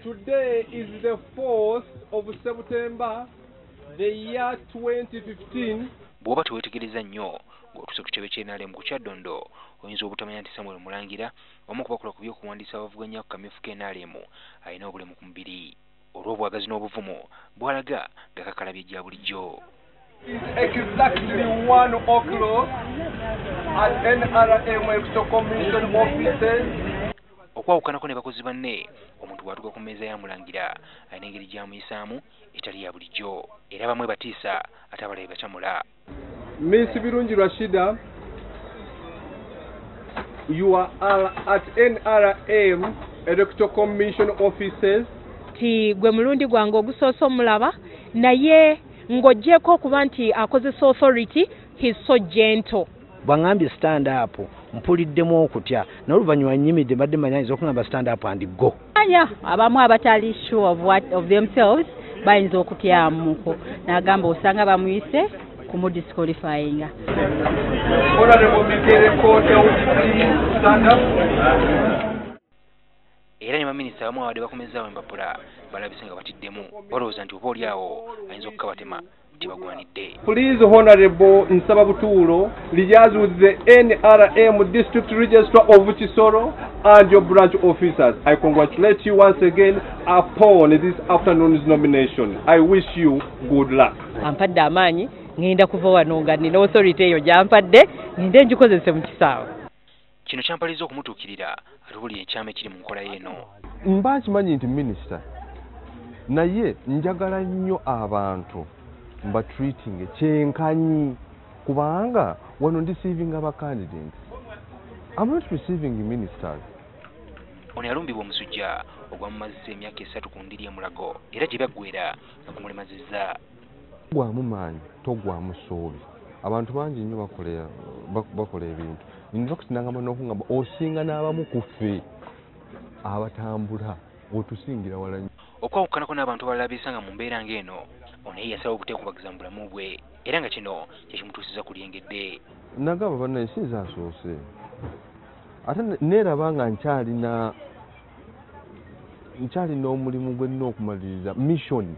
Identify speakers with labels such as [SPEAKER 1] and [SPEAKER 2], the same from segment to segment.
[SPEAKER 1] Today is the 4th of September, the year 2015.
[SPEAKER 2] Bw'oba teweetegereza nnyo ng'otuse ku kitebe ky'NRM ku Kyaddondo oyinza obutamanya nti Samuel Mulangira omu ku bakola ku by'okuwandiisa abavuganya ku kamyufu k'NRM alina obulemu ku mubiri olw'obwagazi n'obuvumo bw'alaga ng'akakalabye gya bulijjo.
[SPEAKER 1] It's exactly 1 o'clock at NRM Electoral Commission offices.
[SPEAKER 2] Okwawukanako ne bakozi banne omuntu bw'atuuka ku mmeeza ya Mulangira alina engeri gy'amuyisaamu etali ya bulijjo era bamwe batiisa ate abalala bacamula.
[SPEAKER 1] Miss Birungi Rashida, you are at NRM Electoral Commission offices.
[SPEAKER 3] Ti gwe mulundi gwange ogusoosa omulaba naye ng'oggyeko okuba nti akozesa authority, he's so gentle.
[SPEAKER 4] Bwangambye stand up mpuliddemu okutya n'oluvannyuma nnyimidde mbadde manyanyiriza okungamba stand up and go.
[SPEAKER 5] Abamu abatali sure of themselves bayinza okutyamuko n'agamba osanga bamuyise kumudisqualifyinga.
[SPEAKER 2] Era ne baminisita abamu abadde bakomezaawo empapula balabise nga batiddemu balowooza nti oba oli awo ayinza okukabatema tebagwanidde.
[SPEAKER 1] Please Honorable Nsaba Butuulo, liaise with the NRM District Registrar of Kisoro and your branch officers. I congratulate you once again upon this afternoon's nomination. I wish you good luck.
[SPEAKER 5] Ampadde amaanyi ngenda kuva wano nga nina authority eyo gyampadde ngende ngikozese mu kisaawe.
[SPEAKER 2] Kino kyampaliza okumutuukirira atubulira ekyama ekiri mu nkola y'eno.
[SPEAKER 6] Mba nkimanyi nti minisita naye njagala nnyo abantu mba treating kyenkanyi kubanga wano receiving aba candidates. I'm not receiving ministers.
[SPEAKER 2] Ono yalumbibwa omusujja ogwamumazisa emyaka 3 ku ndiri y'emulago era gye byaggweera nga kumulemazizza.
[SPEAKER 6] Gwamu maanyi togwamu soobi. Abantu bangi nnyo bakola ebintu. Nina okusinangamba n'okungamba osinga n'abamu ku ffe abatambula otusingira wala nnyo.
[SPEAKER 2] Okwawukanako n'abantu abalala beesanga mu mbeera ng'eno ono ye yasalawo obuteekubagiza mu bulamu bwe era nga kino kyekimutuusiza ku lyengedde.
[SPEAKER 6] Nagamba bannaye sinza asoose ate neeraba nga nkyalina omulimu gwe nnina okumaliriza mission.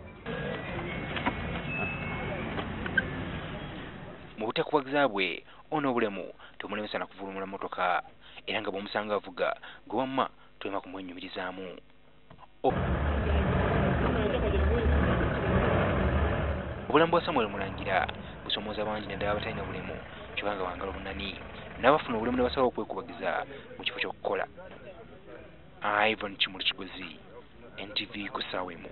[SPEAKER 2] Mu buteekubagiza bwe ono obulemu tumulemesa na kuvulumula motoka era nga bw'omusanga avuga gwe wamma toyema kumwenyumirizaamu. Obulamu bwa Samuel Mulangira busomooza bangi naddala abatalina bulemu kyobanga wangala obunani n'abafuna obulemu ne basalawo okwekubagiza mu kifo ky'okukola. Ivan Kimuli Kigozi, NTV ku ssaawa emu.